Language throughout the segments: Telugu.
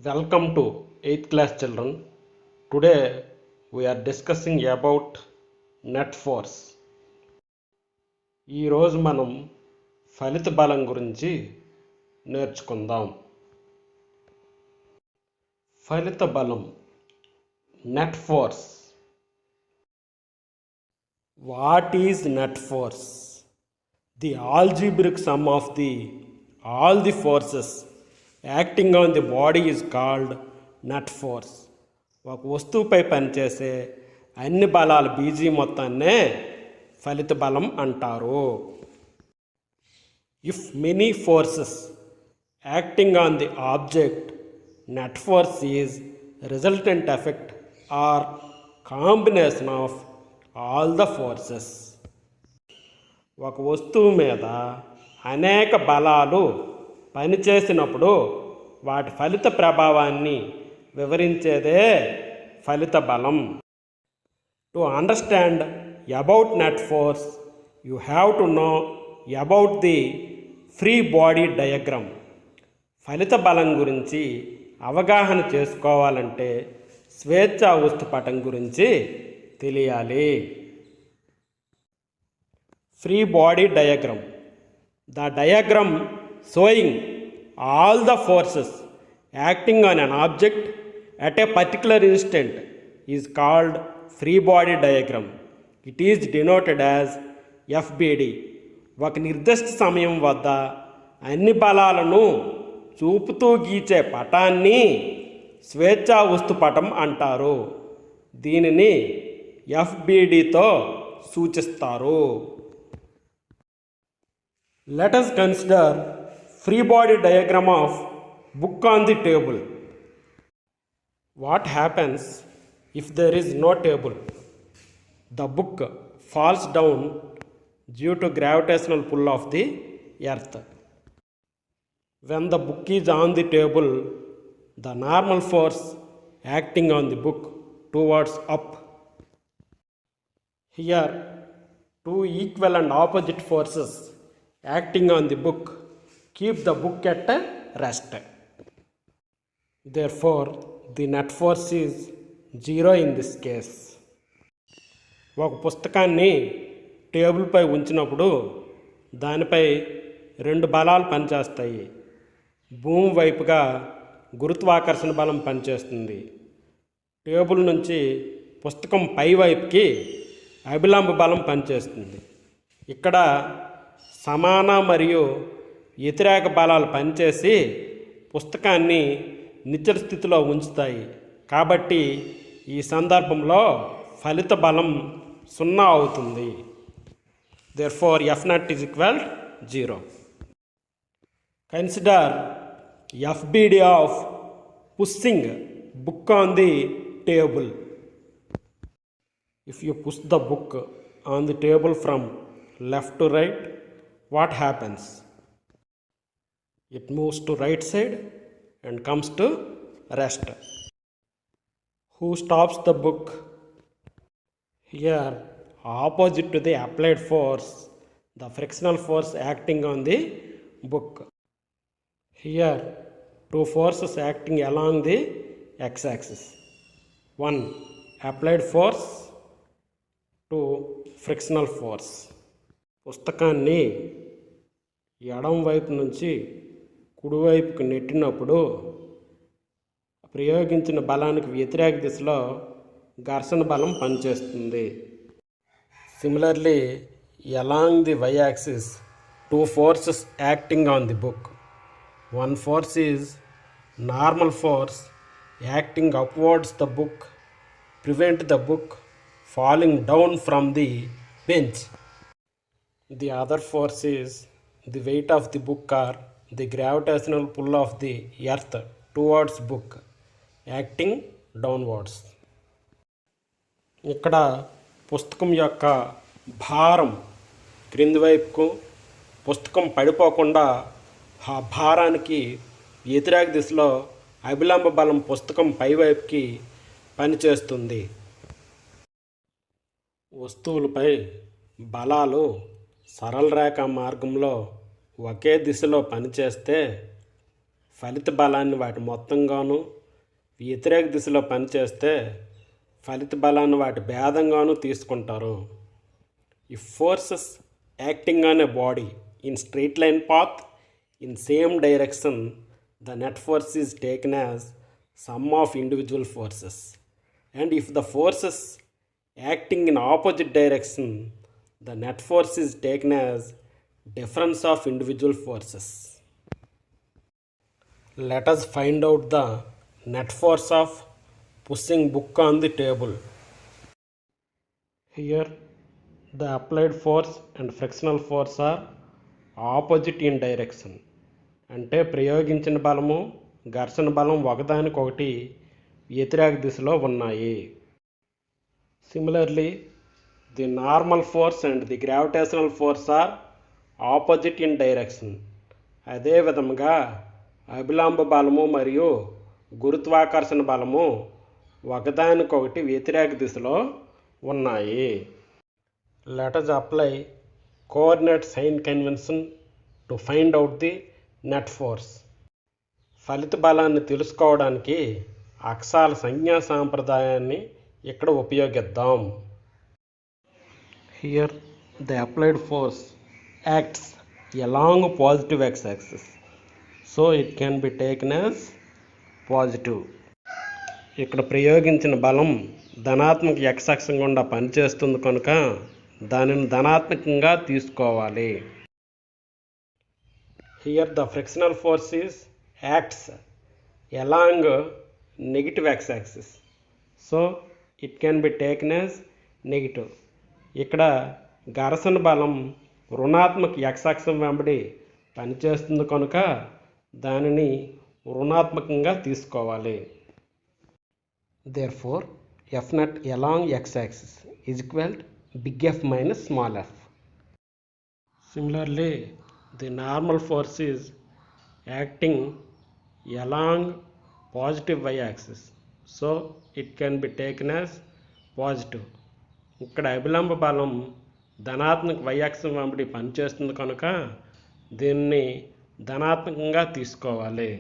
Welcome to 8th class children. Today we are discussing about net force. ఈ రోజు మనం ఫలిత బలం గురించి నేర్చుకుందాం. ఫలిత బలం net force. What is net force? The algebraic sum of all the forces acting on the body is called net force. ఒక వస్తువుపై పనిచేసే అన్ని బలాల బీజీ మొత్తాన్నే ఫలిత బలం అంటారు. If many forces acting on the object, net force is resultant effect are combination of all the forces. ఒక వస్తువు మీద అనేక బలాలు పనిచేసినప్పుడు వాటి ఫలిత ప్రభావాన్ని వివరించేదే ఫలిత బలం. To understand about net force you have to know about the free body diagram. ఫలిత బలం గురించి అవగాహన చేసుకోవాలంటే స్వేచ్ఛా వస్తుపటం గురించి తెలియాలి. Free body diagram. The diagram showing all the forces acting on an object at a particular instant is called free body diagram. It is denoted as FBD. ఒక నిర్దిష్ట సమయం వద్ద అన్ని బలాలను చూపుతూ గీచే పటాన్ని స్వేచ్ఛా వస్తుపటం అంటారు. దీనిని FBDతో సూచిస్తారు. Let us consider free body diagram of book on the table. What happens if there is no table? The book falls down due to gravitational pull of the earth. When the book is on the table, the normal force acting on the book towards up. Here, two equal and opposite forces acting on the book keep the book at rest. Therefore, the net force is 0 in this case. ఒక పుస్తకాన్ని టేబుల్పై ఉంచినప్పుడు దానిపై రెండు బలాలు పనిచేస్తాయి. భూమి వైపుగా గురుత్వాకర్షణ బలం పనిచేస్తుంది. టేబుల్ నుంచి పుస్తకం పై వైపుకి అభిలంబ బలం పనిచేస్తుంది. ఇక్కడ సమాన మరియు వ్యతిరేక బలాలు పనిచేసి పుస్తకాన్ని నిశ్చల స్థితిలో ఉంచుతాయి. కాబట్టి ఈ సందర్భంలో ఫలిత బలం 0 అవుతుంది. Therefore, F naught is equal 0. Consider FBD of pushing book on the table. If you push the book on the table from left to right, what happens? It moves to right side and comes to rest. Who stops the book? Here, opposite to the applied force, the frictional force acting on the book. Here, two forces acting along the x-axis. One, applied force. Two, frictional force. పుస్తకాన్ని ఎడం వైపు నుంచి కుడివైపుకి నెట్టినప్పుడు ప్రయోగించిన బలానికి వ్యతిరేక దిశలో ఘర్షణ బలం పనిచేస్తుంది. Similarly, along the Y axis, two forces acting on the book. One force is normal force acting upwards the book, prevent the book falling down from the bench. The other force is the weight of the book or the gravitational pull of the earth towards book acting downwards. ఇక్కడ పుస్తకం యొక్క భారం క్రింది వైపుకు, పుస్తకం పడిపోకుండా ఆ భారానికి వ్యతిరేక దిశలో అభిలంబ బలం పుస్తకం పైవైపుకి పనిచేస్తుంది. వస్తువులపై బలాలు సరళ రేఖ మార్గంలో ఒకే దిశలో పనిచేస్తే ఫలిత బలాన్ని వాటి మొత్తంగాను, వ్యతిరేక దిశలో పనిచేస్తే ఫలిత బలాన్ని వాటి భేదంగాను తీసుకుంటారు. If forces acting on a body in straight line path in same direction, the net force is taken as sum of individual forces. And if the forces acting in opposite direction, the net force is taken as difference of individual forces. Let us find out the net force of pushing book on the table. Here the applied force and frictional force are opposite in direction. అంటే ప్రయోగించిన బలము ఘర్షణ బలం ఒకదానికొకటి వ్యతిరేక దిశలో ఉన్నాయి. Similarly, the normal force and the gravitational force are opposite in direction. అదే విధముగా అభిలంబ బలము మరియు గురుత్వాకర్షణ బలము ఒకదానికొకటి వ్యతిరేక దిశలో ఉన్నాయి. Let us apply coordinate sign convention to find out the net force. ఫలిత బలాన్ని తెలుసుకోవడానికి అక్షాల సంజ్ఞా సాంప్రదాయాన్ని ఇక్కడ ఉపయోగిద్దాం. Here the applied force acts along positive x-axis, so it can be taken as positive. ఇక్కడ ప్రయోగించిన బలం ధనాత్మక x అక్షం గుండా పనిచేస్తుంది కనుక దానిని ధనాత్మకంగా తీసుకోవాలి. Here the frictional force acts along negative x-axis, so it can be taken as negative. ఇక్కడ ఘర్షణ బలం రుణాత్మక x అక్షం వెంబడి పనిచేస్తుంది కనుక దానిని రుణాత్మకంగా తీసుకోవాలి. Therefore, F net along x-axis is equal to big F minus small f. Similarly, the normal force is acting along positive y-axis, so it can be taken as positive. ఇక్కడ అభిలంబ బలం ధనాత్మక y-అక్షం వెంబడి పనిచేస్తుంది కనుక దీన్ని ధనాత్మకంగా తీసుకోవాలి.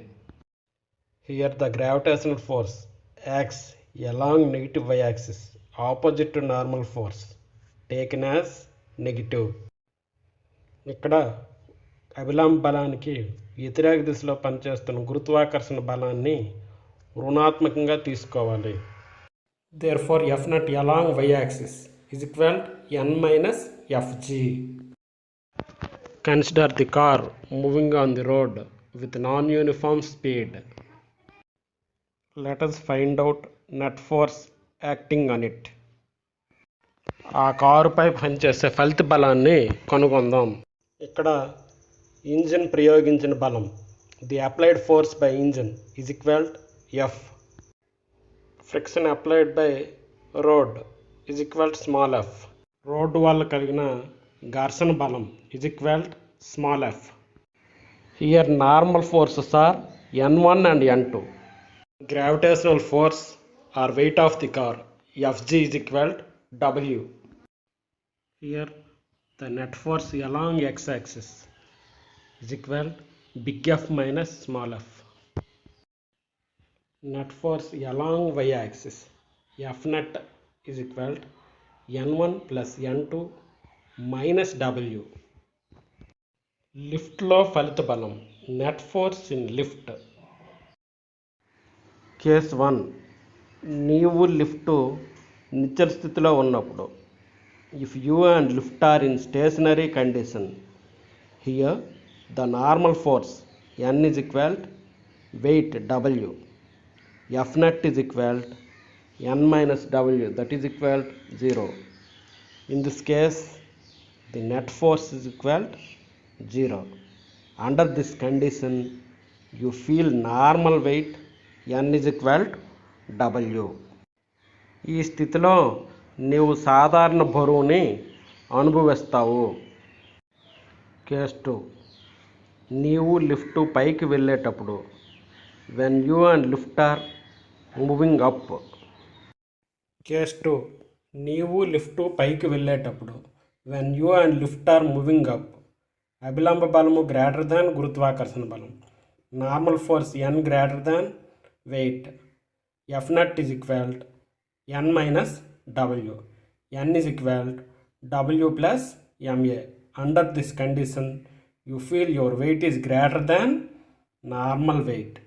Here the gravitational force acts along negative y-axis opposite to normal force taken as negative. ఇక్కడ అభిలంబ బలానికి వ్యతిరేక దిశలో పనిచేస్తున్న గురుత్వాకర్షణ బలాన్ని రుణాత్మకంగా తీసుకోవాలి. Therefore, F net along y-axis is equal to n minus fg. Consider the car moving on the road with non-uniform speed. Let us find out net force acting on it. ఆ కారుపై పనిచేసే ఫలిత బలాన్ని కనుగొందాం. ఇక్కడ ఇంజిన్ ప్రయోగించిన బలం the applied force by engine is equal F. Friction applied by road is equal small F. Road వల్ల కలిగిన ఘర్షణ బలం is equal small F. Here normal forces are n1 and n2. Gravitational force or weight of the car Fg is equal to W. Here the net force along x-axis is equal to big F minus small f. Net force along y-axis F net is equal to n1 plus n2 minus W. Lift లో ఫలిత బలం net force in lift. Case 1, నీవు లిఫ్ట్ నిశ్చల స్థితిలో ఉన్నప్పుడు. If you and lift are in stationary condition, here the normal force n is equal to weight W. F net is equal to n minus W, that is equal to 0. In this case, the net force is equal to 0. Under this condition, you feel normal weight n is equal to W. ఈ స్థితిలో నీవు సాధారణ బరువుని అనుభవిస్తావు. కేస్ 2, నీవు లిఫ్ట్ పైకి వెళ్ళేటప్పుడు. When you and lift are moving up. Case 2, నీవు లిఫ్ట్ పైకి వెళ్ళేటప్పుడు. When you and lift are moving up. అభిలంబ బలము గ్రేటర్ దాన్ గురుత్వాకర్షణ బలం. Normal force N greater than weight, F net is equal N minus W, N is equal W plus M A. Under this condition you feel your weight is greater than normal weight.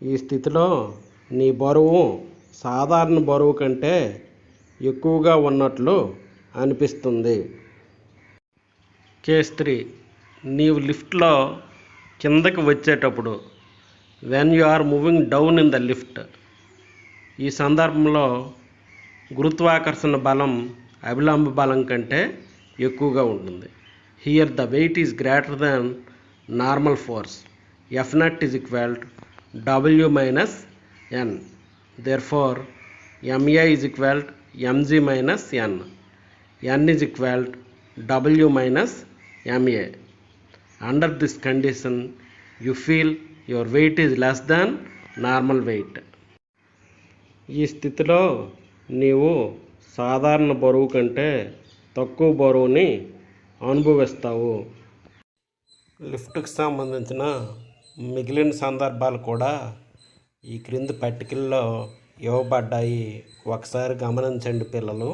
ఈ స్థితిలో నీ బరువు సాధారణ బరువు కంటే ఎక్కువగా ఉన్నట్లు అనిపిస్తుంది. కేస్ 3, నీవు లిఫ్ట్లో కిందకి వచ్చేటప్పుడు when you are moving down in the lift, ఈ సందర్భంలో గురుత్వాకర్షణ బలం అభిలంబ బలం కంటే ఎక్కువగా ఉంటుంది. Here the weight is greater than normal force, F net is equal W minus N. therefore MA is equal to mg minus n, n is equal to w minus ma. Under this condition you feel your weight is less than normal weight. ఈ స్థితిలో నీవు సాధారణ బరువు కంటే తక్కువ బరువుని అనుభవిస్తావు. లిఫ్ట్కి సంబంధించిన మిగిలిన సందర్భాలు కూడా ఈ క్రింది పట్టికల్లో ఇవ్వబడ్డాయి, ఒకసారి గమనించండి పిల్లలు.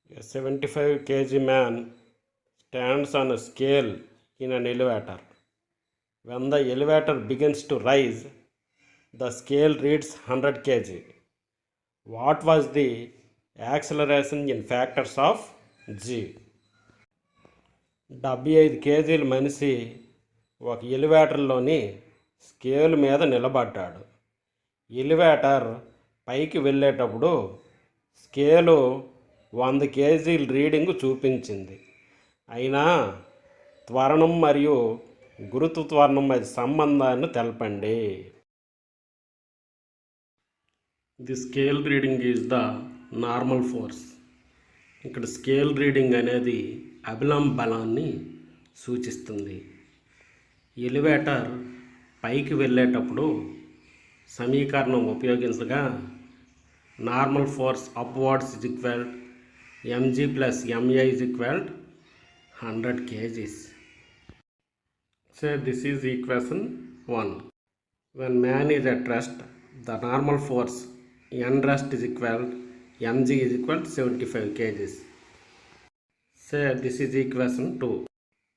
75 kg man stands on a scale in an elevator. When the elevator begins to rise, the scale reads 100 kg. What was the acceleration in factors of g? 75 kg మనిషి ఒక ఎలివేటర్లోని స్కేల్ మీద నిలబడ్డాడు. ఎలివేటర్ పైకి వెళ్ళేటప్పుడు స్కేలు 100 kg రీడింగ్ చూపించింది. అయినా త్వరణం మరియు గురుత్వ త్వరణం మధ్య సంబంధాన్ని తెలపండి. The scale reading is the normal force. ఇక్కడ స్కేల్ రీడింగ్ అనేది అభిలంబ బలాన్ని సూచిస్తుంది. ఎలివేటర్ పైకి వెళ్ళేటప్పుడు సమీకరణం ఉపయోగించగా normal force upwards is equal mg plus ma is equal 100 kgs. So this is equation 1. When man is at rest, the normal force n rest is equal mg is equal to 75 kgs. So this is equation 2.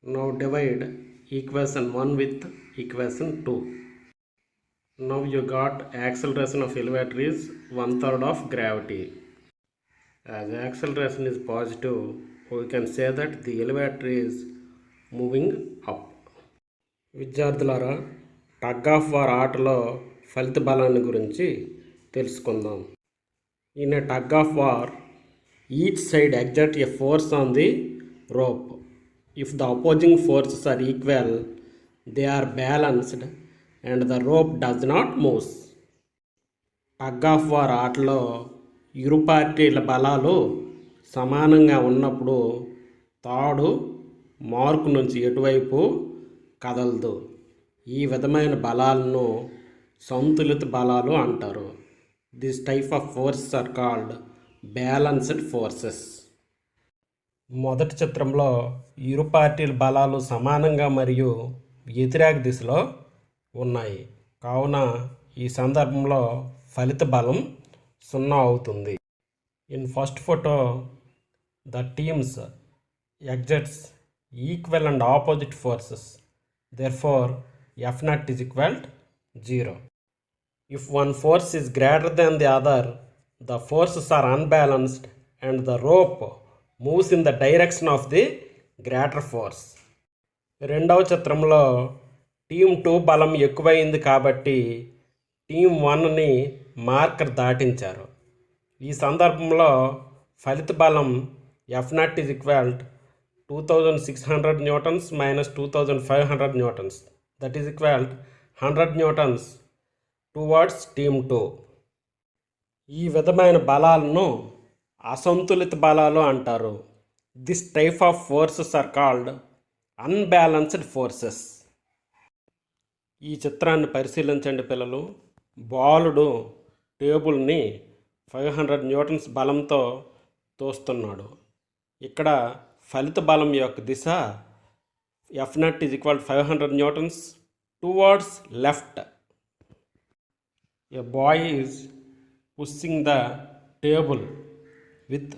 Now divide equation 1 with equation 2. Now you got acceleration of elevator is 1/3 of gravity. As acceleration is positive, we can say that the elevator is moving up. విద్యార్థులారా, టగ్ ఆఫ్ వార్ ఆటలో ఫలిత బలాన్ని గురించి తెలుసుకుందాం. In a tug of war, each side exert a force on the rope. If the opposing forces are equal, they are balanced and the rope does not moves. Tug of war ఆటలో ఇరు పార్టీల బలాలు సమానంగా ఉన్నప్పుడు తాడు మార్కు నుంచి ఎటువైపు కదలదు. ఈ విధమైన బలాలను సంతులిత బలాలు అంటారు. This type of forces are called balanced forces. మొదటి చిత్రంలో ఇరు పార్టీల బలాలు సమానంగా మరియు వ్యతిరేక దిశలో ఉన్నాయి. కావున ఈ సందర్భంలో ఫలిత బలం 0 అవుతుంది. In first photo the teams exerts equal and opposite forces. Therefore F naught is equal 0. If one force is greater than the other, the forces are unbalanced and the rope moves in the direction of the greater force. రెండవ చిత్రంలో టీమ్ 2 బలం ఎక్కువైంది కాబట్టి టీమ్ 1ని మార్కర్ దాటించారు. ఈ సందర్భంలో ఫలిత బలం F naught is equal 2600 newtons minus 2500 newtons, that is equal 100 newtons towards team 2. ఈ విధమైన బలాలను అసంతులిత బలాలు అంటారు. This type of forces are called unbalanced forces. ఈ చిత్రాన్ని పరిశీలించండి పిల్లలు. బాలుడు టేబుల్ని 500 న్యూటన్స్ బలంతో తోస్తున్నాడు. ఇక్కడ ఫలిత బలం యొక్క దిశ F naught is equal to 500 newtons towards left. A boy is pushing the table with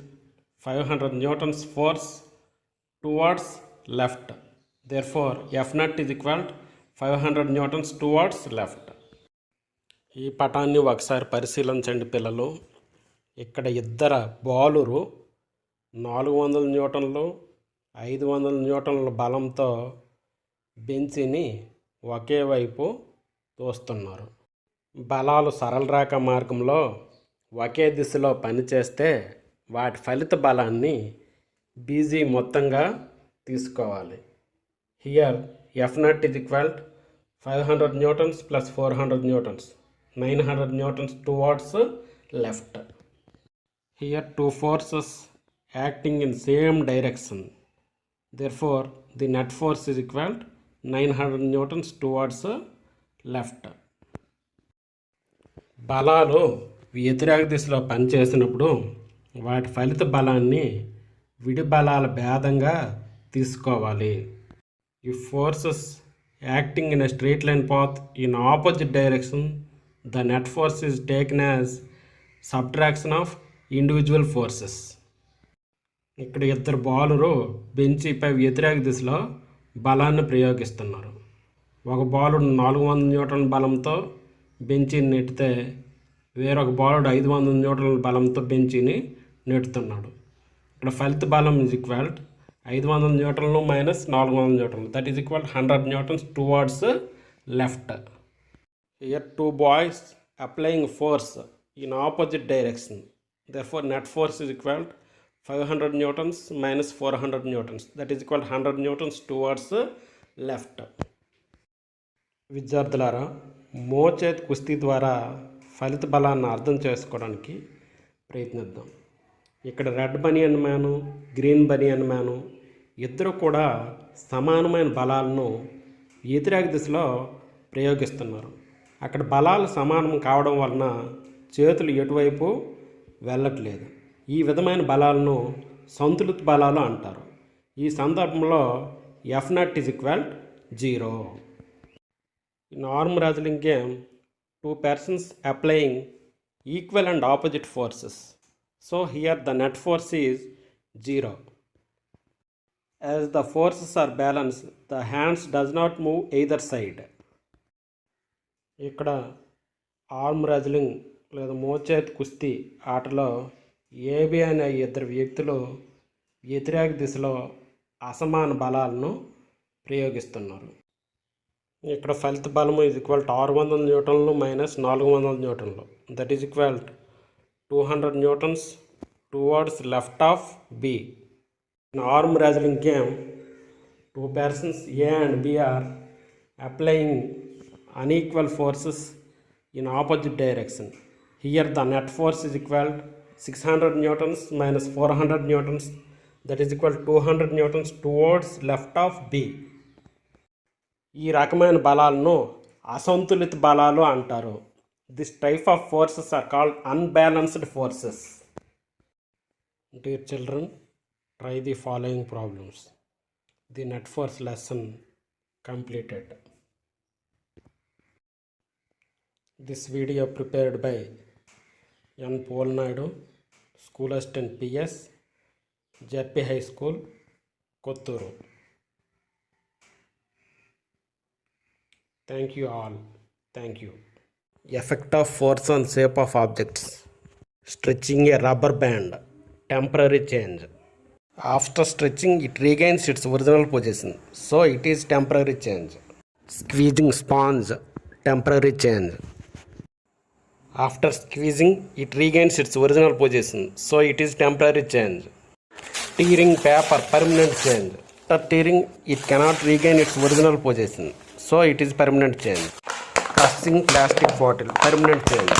500 newtons force towards left. Therefore, F naught is equal to 500 newtons towards left. ఈ పటాన్ని ఒకసారి పరిశీలించండి పిల్లలు. ఇక్కడ ఇద్దరు బౌలరు 400 న్యూటన్లు 500 న్యూటన్ల బలంతో బెంచిని ఒకే వైపు తోస్తున్నారు. బలాలు సరళ రేఖ మార్గంలో ఒకే దిశలో పనిచేస్తే వాటి ఫలిత బలాన్ని బీజీ మొత్తంగా తీసుకోవాలి. Here F naught is equal to 500 newtons plus 400 newtons, 900 newtons towards left. Here two forces acting in same direction. Therefore, the net force is equal to 900 newtons towards left. బలాలు వ్యతిరేక దిశలో పనిచేసినప్పుడు వాటి ఫలిత బలాన్ని విడి బలాల భేదంగా తీసుకోవాలి. If forces acting in a straight line path in opposite direction, the net force is taken as subtraction of individual forces. ఇక్కడ ఇద్దరు బౌలరు బెంచిపై వ్యతిరేక దిశలో బలాన్ని ప్రయోగిస్తున్నారు. ఒక బౌలర్ 400 న్యూటన్ల బలంతో బెంచిని నెట్టితే వేరొక బౌలర్ 500 న్యూటన్ల బలంతో బెంచిని నెట్టుతున్నాడు. ఇక్కడ ఫలిత బలం ఈజ్ ఈక్వల్ 500 న్యూటన్లు మైనస్ 400 న్యూటన్లు, that is equal 100 newtons towards left. Here two boys applying force in opposite direction. therefore net force is equal to 500 newtons minus 400 newtons, that is equal to 100 newtons towards left. విద్యార్థులారా, మోచేత్ కుస్తీ ద్వారా ఫలిత బలాన్ని అర్థం చేసుకోవడానికి ప్రయత్నిద్దాం. ఇక్కడ రెడ్ బనియన్ మ్యాను గ్రీన్ బనియన్ మ్యాను ఇద్దరు కూడా సమానమైన బలాలను వ్యతిరేక దిశలో ప్రయోగిస్తున్నారు. అక్కడ బలాలు సమానం కావడం వలన చేతులు ఎటువైపు వెళ్ళట్లేదు. ఈ విధమైన బలాలను సంతులిత బలాలు అంటారు. ఈ సందర్భంలో F naught is equal to 0. In arm wrestling game, two persons applying equal and opposite forces. So here the net force is 0. As the forces are balanced, the hands does not move either side. ఇక్కడ ఆర్మ్ రెజ్లింగ్ లేదా మోచేత్ కుస్తీ ఆటలో ఏబి అనే ఇద్దరు వ్యక్తులు వ్యతిరేక దిశలో అసమాన బలాలను ప్రయోగిస్తున్నారు. ఇక్కడ ఫలిత బలము ఈజ్ ఈక్వల్ టు 600 న్యూటన్లు మైనస్ 400 న్యూటన్లు, that is equal to 200 newtons towards left of B. In arm wrestling game, two persons A and B are applying unequal forces in opposite direction. Here the net force is equal to 600 newtons minus 400 newtons, that is equal to 200 newtons towards left of B. ఈ రకమైన బలాలను అసంతులిత బలాలు అంటారు. This type of forces are called unbalanced forces. Dear children, try the following problems. The net force lesson completed. This video prepared by N. Polnaidu, School Assistant PS, JP High School, Kotturu. Thank you all. Thank you. Effect of force on shape of objects. Stretching a rubber band, temporary change. After stretching, it regains its original position, so it is temporary change. Squeezing sponge, temporary change. After squeezing, it regains its original position, so it is temporary change. Tearing paper, permanent change. After tearing, it cannot regain its original position, so it is permanent change. Crushing plastic bottle, permanent change.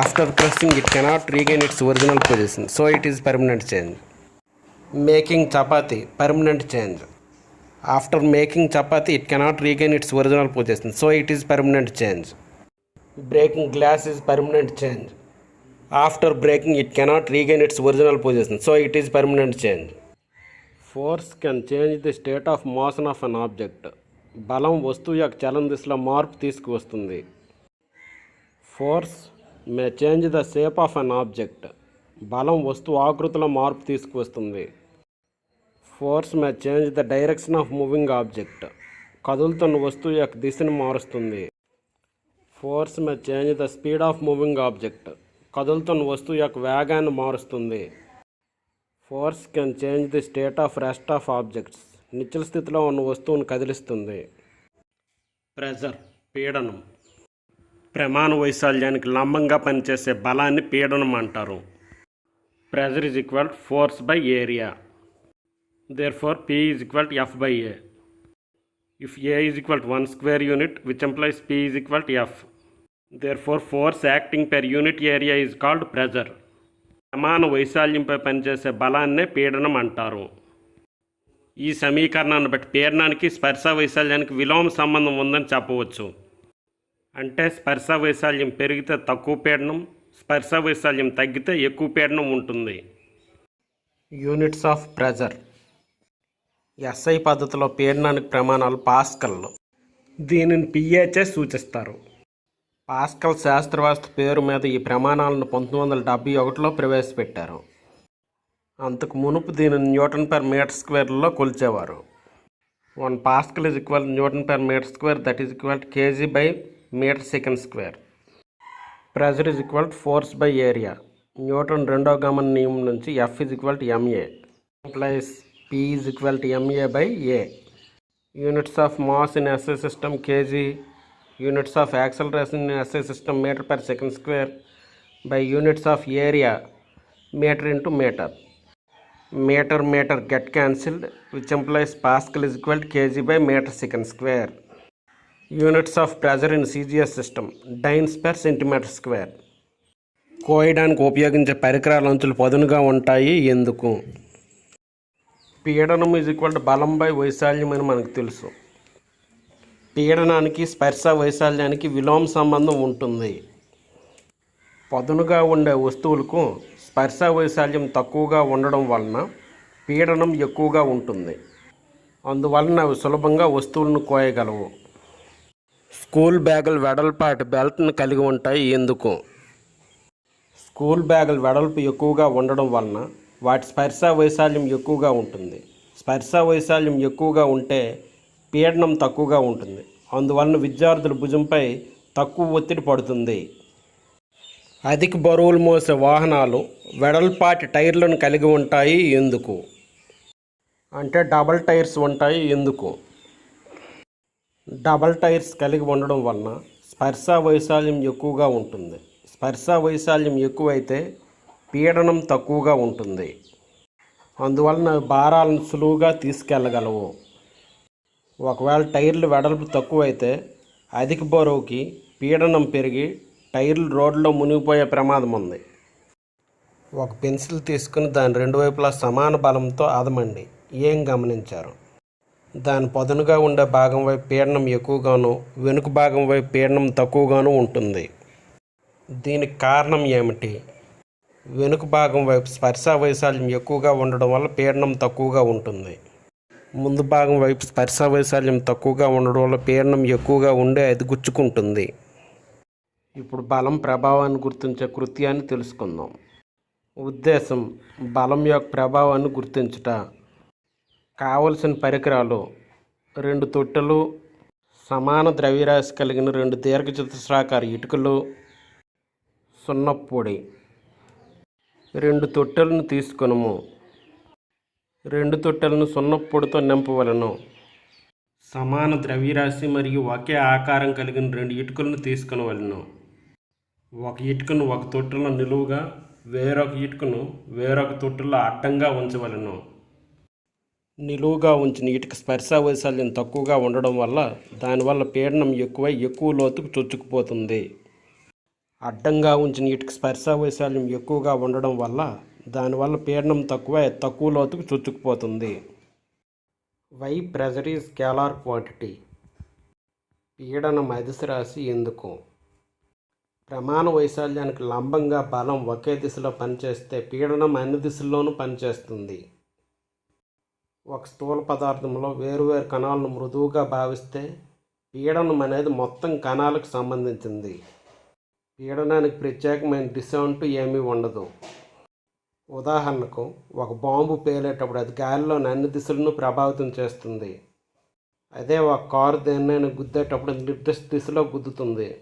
After crushing, it cannot regain its original position, so it is permanent change. Making chapati, permanent change. After making chapati, it cannot regain its original position, so it is permanent change. Breaking glass is permanent change. After breaking, it cannot regain its original position, so it is permanent change. Force can change the state of motion of an object. బలం వస్తువు యొక్క చలన దిశలో మార్పు తీసుకువస్తుంది. Force May change the shape of an object. బలం వస్తువు ఆకృతిలో మార్పు తీసుకువస్తుంది. Force May change the direction of moving object. కదులుతున్న వస్తువు యొక్క దిశను మారుస్తుంది. Force May change the speed of moving object. కదులుతున్న వస్తువు యొక్క వేగాన్ని మారుస్తుంది. Force can change the state of rest of objects. నిశ్చల స్థితిలో ఉన్న వస్తువును కదిలిస్తుంది. ప్రెజర్, పీడనం. ప్రమాణ వైశాల్యానికి లంబంగా పనిచేసే బలాన్ని పీడనం అంటారు. Pressure is equal force by area. Therefore P is equal to F by A. If A is equal to 1 square unit, which implies P is equal to F. Therefore, force acting per unit area is called pressure. సమాన వైశాల్యంపై పనిచేసే బలాన్నే పీడనం అంటారు. ఈ సమీకరణాన్ని బట్టి పీడనానికి స్పర్శ వైశాల్యానికి విలోమ సంబంధం ఉందని చెప్పవచ్చు. అంటే స్పర్శ వైశాల్యం పెరిగితే తక్కువ పీడనం, స్పర్శ వైశాల్యం తగ్గితే ఎక్కువ పీడనం ఉంటుంది. Units of pressure. SI పద్ధతిలో పీడనానికి ప్రమాణాలు పాస్కల్. దీనిని PA సూచిస్తారు. పాస్కల్ శాస్త్రవేత్త పేరు మీద ఈ ప్రమాణాలను 1971లో ప్రవేశపెట్టారు. అంతకు మునుపు దీనిని న్యూటన్ పర్ మీటర్ స్క్వేర్లో కొలిచేవారు. 1 pascal is equal newton per metre square, that is equal kg by metre second square. Pressure is equal force by area. Newton రెండో గమన నియమం నుంచి F is equal to MA plus P is equal to MA by A. Units of mass in SI system kg. Units of acceleration in SI system meter per second square by units of area meter into meter. Meter get cancelled, which implies Pascal is equal to kg by meter second square. Units of pressure in CGS system dynes per centimeter square. కోయడానికి ఉపయోగించే పరికరాల అంచులు పదునుగా ఉంటాయి ఎందుకు? పీడనం ఈజ్ ఈక్వల్ టు బలం బై వైశాల్యం అని మనకు తెలుసు. పీడనానికి స్పర్శ వైశాల్యానికి విలోమ సంబంధం ఉంటుంది. పదునుగా ఉండే వస్తువులకు స్పర్శ వైశాల్యం తక్కువగా ఉండడం వలన పీడనం ఎక్కువగా ఉంటుంది. అందువలన అవి సులభంగా వస్తువులను కోయగలవు. స్కూల్ బ్యాగులు వెడల్పాటి బెల్ట్ను కలిగి ఉంటాయి ఎందుకు? స్కూల్ బ్యాగులు వెడల్పు ఎక్కువగా ఉండడం వలన వాటి స్పర్శ వైశాల్యం ఎక్కువగా ఉంటుంది. స్పర్శ వైశాల్యం ఎక్కువగా ఉంటే పీడనం తక్కువగా ఉంటుంది. అందువలన విద్యార్థుల భుజంపై తక్కువ ఒత్తిడి పడుతుంది. అధిక బరువులు మోసే వాహనాలు వెడల్పాటి టైర్లను కలిగి ఉంటాయి ఎందుకు? అంటే డబల్ టైర్స్ ఉంటాయి ఎందుకు? డబల్ టైర్స్ కలిగి ఉండడం వలన స్పర్శ వైశాల్యం ఎక్కువగా ఉంటుంది. స్పర్శ వైశాల్యం ఎక్కువైతే పీడనం తక్కువగా ఉంటుంది. అందువలన భారాలను సులువుగా తీసుకెళ్ళగలవు. ఒకవేళ టైర్లు వెడల్పు తక్కువైతే అధిక బరువుకి పీడనం పెరిగి టైర్లు రోడ్లో మునిగిపోయే ప్రమాదం ఉంది. ఒక పెన్సిల్ తీసుకుని దాని రెండు వైపులా సమాన బలంతో అదమండి. ఏం గమనించారు? దాని పదునుగా ఉండే భాగం వైపు పీడనం ఎక్కువగాను, వెనుక భాగం వైపు పీడనం తక్కువగాను ఉంటుంది. దీనికి కారణం ఏమిటి? వెనుక భాగం వైపు స్పర్శ వైశాల్యం ఎక్కువగా ఉండడం వల్ల పీడనం తక్కువగా ఉంటుంది. ముందు భాగం వైపు స్పర్శ వైశాల్యం తక్కువగా ఉండడం వల్ల పీడనం ఎక్కువగా ఉండి అది గుచ్చుకుంటుంది. ఇప్పుడు బలం ప్రభావాన్ని గుర్తించే కృత్యాన్ని తెలుసుకుందాం. ఉద్దేశం బలం యొక్క ప్రభావాన్ని గుర్తించుట. కావలసిన పరికరాలు 2 తొట్టెలు, సమాన ద్రవ్యరాశి కలిగిన 2 దీర్ఘచతురస్రాకార ఇటుకలు, సున్నపొడి. 2 తొట్టెలను తీసుకొనుము. 2 తొట్టెలను సున్నపొడితో నింపవలను. సమాన ద్రవ్యరాశి మరియు ఒకే ఆకారం కలిగిన 2 ఇటుకలను తీసుకొనవలను. ఒక ఇటుకను ఒక తొట్టెలో నిలువుగా, వేరొక ఇటుకను వేరొక తొట్టెలో అడ్డంగా ఉంచవలను. నిలువుగా ఉంచిన ఇటుక స్పర్శ వైశాల్యం తక్కువగా ఉండడం వల్ల దానివల్ల పీడనం ఎక్కువై ఎక్కువ లోతుకు చొచ్చుకుపోతుంది. అడ్డంగా ఉంచిన ఇటుక స్పర్శ వైశాల్యం ఎక్కువగా ఉండడం వల్ల దానివల్ల పీడనం తక్కువ లోతుకు చొచ్చుకుపోతుంది. Why pressure is scalar quantity. పీడనం అదిశ రాశి ఎందుకు? ప్రమాణ వైశాల్యానికి లంబంగా బలం ఒకే దిశలో పనిచేస్తే పీడనం అన్ని దిశల్లోనూ పనిచేస్తుంది. ఒక స్థూల పదార్థంలో వేరువేరు కణాలను మృదువుగా భావిస్తే పీడనం అనేది మొత్తం కణాలకు సంబంధించింది. పీడనానికి ప్రత్యేకమైన దిశ అంటూ ఏమీ ఉండదు. ఉదాహరణకు ఒక బాంబు పేలేటప్పుడు అది గాలిలోని అన్ని దిశలను ప్రభావితం చేస్తుంది. అదే ఒక కారు దేన్నైనా గుద్దేటప్పుడు నిర్దిష్ట దిశలో గుద్దుతుంది.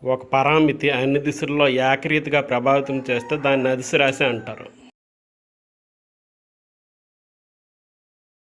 ఒక పరామితి అన్ని దిశల్లో ఏకరీతిగా ప్రభావితం చేస్తే దాన్ని అదిశరాశి అంటారు.